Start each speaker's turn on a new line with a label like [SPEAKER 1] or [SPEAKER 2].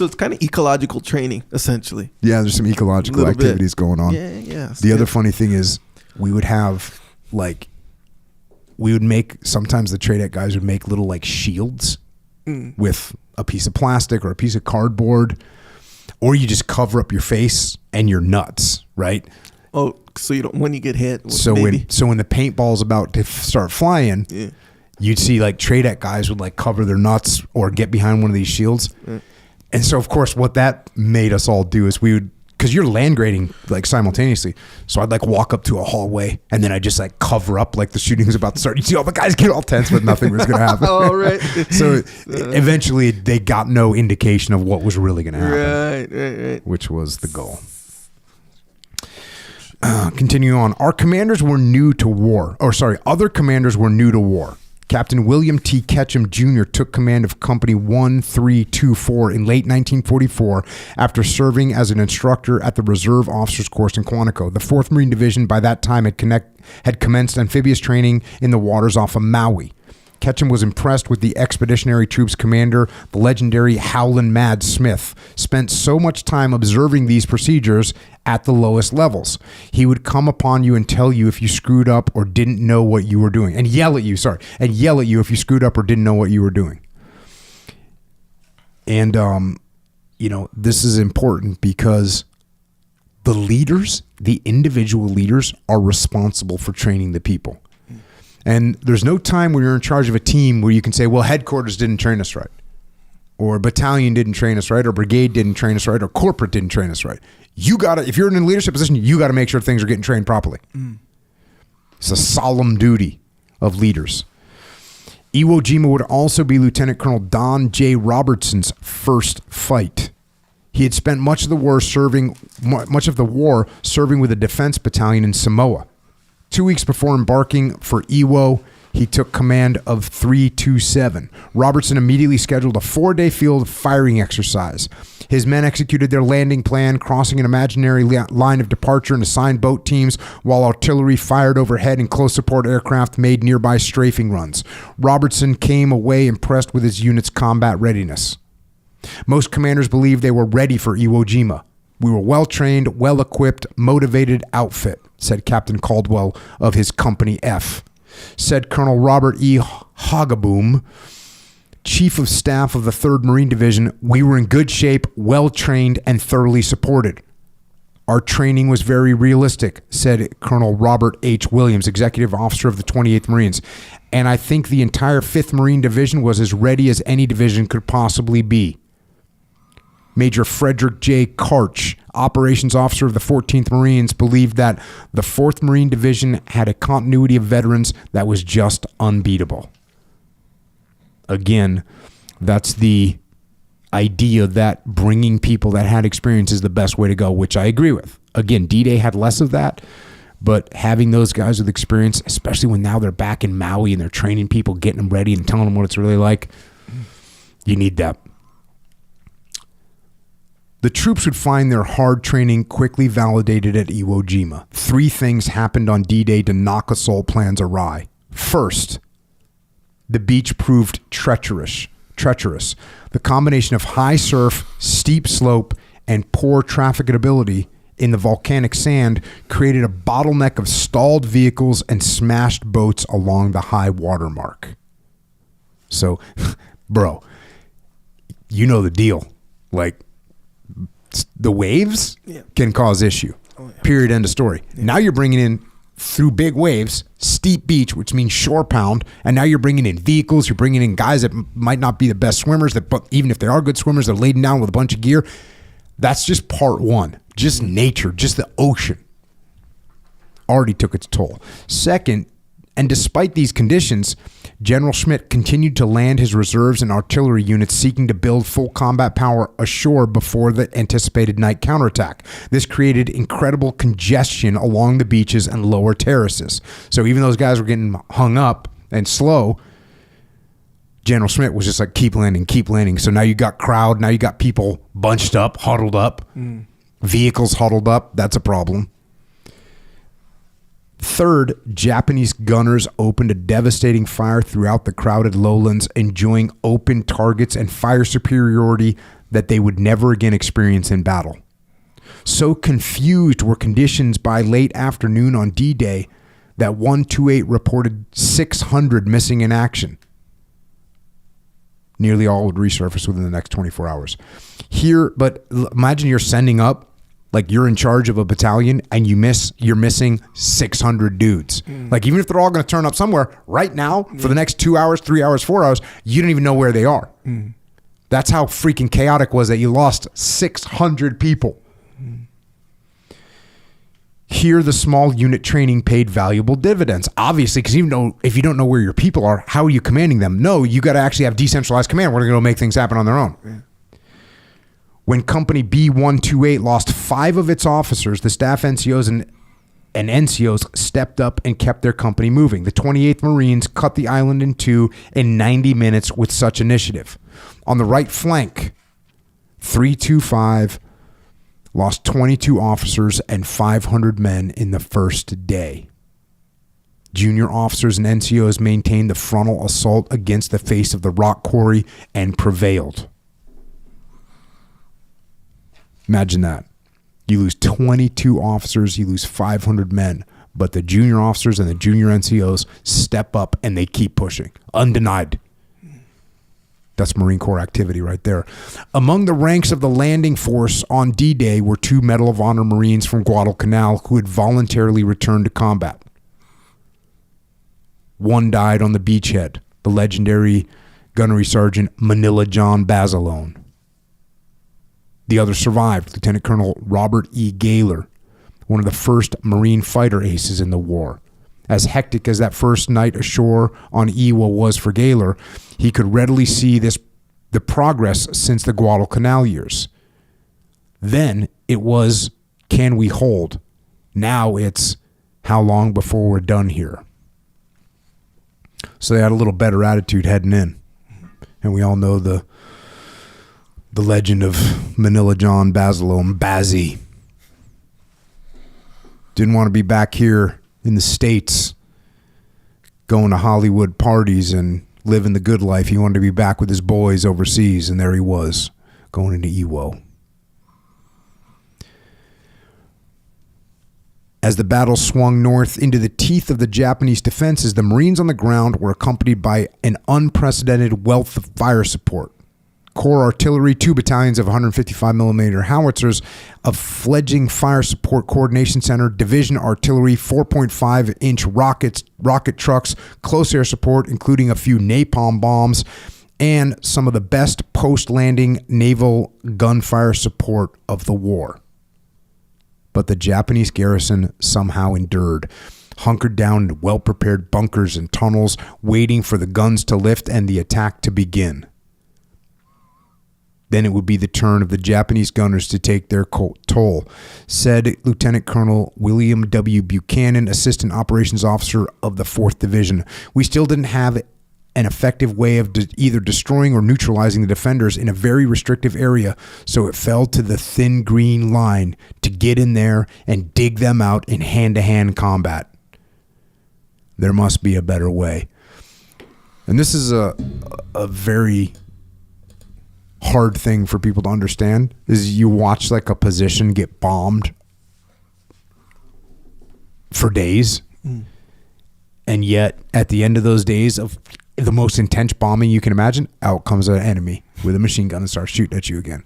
[SPEAKER 1] So it's kind of ecological training, essentially.
[SPEAKER 2] Yeah, there's some ecological activities going on.
[SPEAKER 1] Yeah.
[SPEAKER 2] The other funny thing is we would make, sometimes the TRADEC guys would make little like shields with a piece of plastic or a piece of cardboard, or you just cover up your face and your nuts, right?
[SPEAKER 1] Oh, so you don't, when you get hit.
[SPEAKER 2] So when the paintball's about to start flying, you'd see like TRADEC guys would like cover their nuts or get behind one of these shields. And so of course what that made us all do is we would, because you're land grading like simultaneously. So I'd like walk up to a hallway and then I just like cover up like the shooting was about to start. You see all the guys get all tense, but nothing was going to happen.
[SPEAKER 1] Oh, right.
[SPEAKER 2] So eventually they got no indication of what was really going to happen.
[SPEAKER 1] Right.
[SPEAKER 2] Which was the goal. Continue on. Other commanders were new to war. Captain William T. Ketchum Jr. took command of Company 1324 in late 1944 after serving as an instructor at the Reserve Officers Course in Quantico. The 4th Marine Division by that time had commenced amphibious training in the waters off of Maui. Ketchum was impressed with the Expeditionary Troops commander, the legendary Howlin' Mad Smith. Spent so much time observing these procedures at the lowest levels. He would come upon you and tell you if you screwed up or didn't know what you were doing. And yell at you if you screwed up or didn't know what you were doing. And, this is important because the leaders, the individual leaders, are responsible for training the people. And there's no time when you're in charge of a team where you can say, well, headquarters didn't train us right, or battalion didn't train us right, or brigade didn't train us right, or corporate didn't train us right. You got to, if you're in a leadership position, you got to make sure things are getting trained properly. It's a solemn duty of leaders. Iwo Jima would also be Lieutenant Colonel Don J. Robertson's first fight. He had spent much of the war serving with a defense battalion in Samoa. 2 weeks before embarking for Iwo, he took command of 327. Robertson immediately scheduled a 4-day field firing exercise. His men executed their landing plan, crossing an imaginary line of departure in assigned boat teams, while artillery fired overhead and close support aircraft made nearby strafing runs. Robertson came away impressed with his unit's combat readiness. Most commanders believed they were ready for Iwo Jima. We were well-trained, well-equipped, motivated outfit, said Captain Caldwell of his Company F. Said Colonel Robert E. Hagaboom, Chief of Staff of the 3rd Marine Division, we were in good shape, well-trained, and thoroughly supported. Our training was very realistic, said Colonel Robert H. Williams, Executive Officer of the 28th Marines. And I think the entire 5th Marine Division was as ready as any division could possibly be. Major Frederick J. Karch, Operations Officer of the 14th Marines, believed that the 4th Marine Division had a continuity of veterans that was just unbeatable. Again, that's the idea that bringing people that had experience is the best way to go, which I agree with. Again, D-Day had less of that, but having those guys with experience, especially when now they're back in Maui and they're training people, getting them ready and telling them what it's really like, you need that. The troops would find their hard training quickly validated at Iwo Jima. 3 things happened on D-Day to knock assault plans awry. First, the beach proved treacherous. The combination of high surf, steep slope, and poor trafficability in the volcanic sand created a bottleneck of stalled vehicles and smashed boats along the high water mark. So, bro, you know the deal. Like, the waves can cause issue. Period. End of story. Now you're bringing in, through big waves, steep beach, which means shore pound, and now you're bringing in vehicles. You're bringing in guys that might not be the best swimmers, but even if they are good swimmers, they're laden down with a bunch of gear. That's just part one. Just nature, just the ocean already took its toll. Second, and despite these conditions, General Schmidt continued to land his reserves and artillery units, seeking to build full combat power ashore before the anticipated night counterattack. This created incredible congestion along the beaches and lower terraces. So even those guys were getting hung up and slow, General Schmidt was just like, keep landing. So now you got crowd, now you got people bunched up, huddled up, vehicles huddled up. That's a problem. Third, Japanese gunners opened a devastating fire throughout the crowded lowlands, enjoying open targets and fire superiority that they would never again experience in battle. So confused were conditions by late afternoon on D-Day that 128 reported 600 missing in action. Nearly all would resurface within the next 24 hours. Here, but imagine you're sending up, like you're in charge of a battalion and you're missing 600 dudes. Like even if they're all going to turn up somewhere right now for the next 2 hours, 3 hours, 4 hours, you don't even know where they are. That's how freaking chaotic was that you lost 600 people. Here, the small unit training paid valuable dividends. Obviously, because if you don't know where your people are, how are you commanding them? No, you got to actually have decentralized command. We're going to go make things happen on their own. Yeah. When Company B128 lost 5 of its officers, the staff NCOs and NCOs stepped up and kept their company moving. The 28th Marines cut the island in two in 90 minutes with such initiative. On the right flank, 325 lost 22 officers and 500 men in the first day. Junior officers and NCOs maintained the frontal assault against the face of the rock quarry and prevailed. Imagine that. You lose 22 officers, you lose 500 men, but the junior officers and the junior NCOs step up and they keep pushing. Undenied. That's Marine Corps activity right there. Among the ranks of the landing force on D-Day were 2 Medal of Honor Marines from Guadalcanal who had voluntarily returned to combat. One died on the beachhead, the legendary Gunnery Sergeant Manila John Basilone. The other survived, Lieutenant Colonel Robert E. Gaylor, one of the first Marine fighter aces in the war. As hectic as that first night ashore on Iwo was for Gaylor, he could readily see the progress since the Guadalcanal years. Then it was, can we hold? Now it's, how long before we're done here? So they had a little better attitude heading in. And we all know the legend of Manila John Basilone, Bazzy. Didn't want to be back here in the States going to Hollywood parties and living the good life. He wanted to be back with his boys overseas, and there he was, going into Iwo. As the battle swung north into the teeth of the Japanese defenses, the Marines on the ground were accompanied by an unprecedented wealth of fire support. Corps artillery, 2 battalions of 155 millimeter howitzers, a fledgling fire support coordination center, division artillery, 4.5-inch rocket trucks, close air support, including a few napalm bombs, and some of the best post-landing naval gunfire support of the war. But the Japanese garrison somehow endured, hunkered down in well-prepared bunkers and tunnels, waiting for the guns to lift and the attack to begin. Then it would be the turn of the Japanese gunners to take their toll, said Lieutenant Colonel William W. Buchanan, Assistant Operations Officer of the 4th Division. We still didn't have an effective way of either destroying or neutralizing the defenders in a very restrictive area, so it fell to the thin green line to get in there and dig them out in hand-to-hand combat. There must be a better way. And this is a very hard thing for people to understand, is you watch like a position get bombed for days, and yet at the end of those days of the most intense bombing you can imagine, out comes an enemy with a machine gun and starts shooting at you again.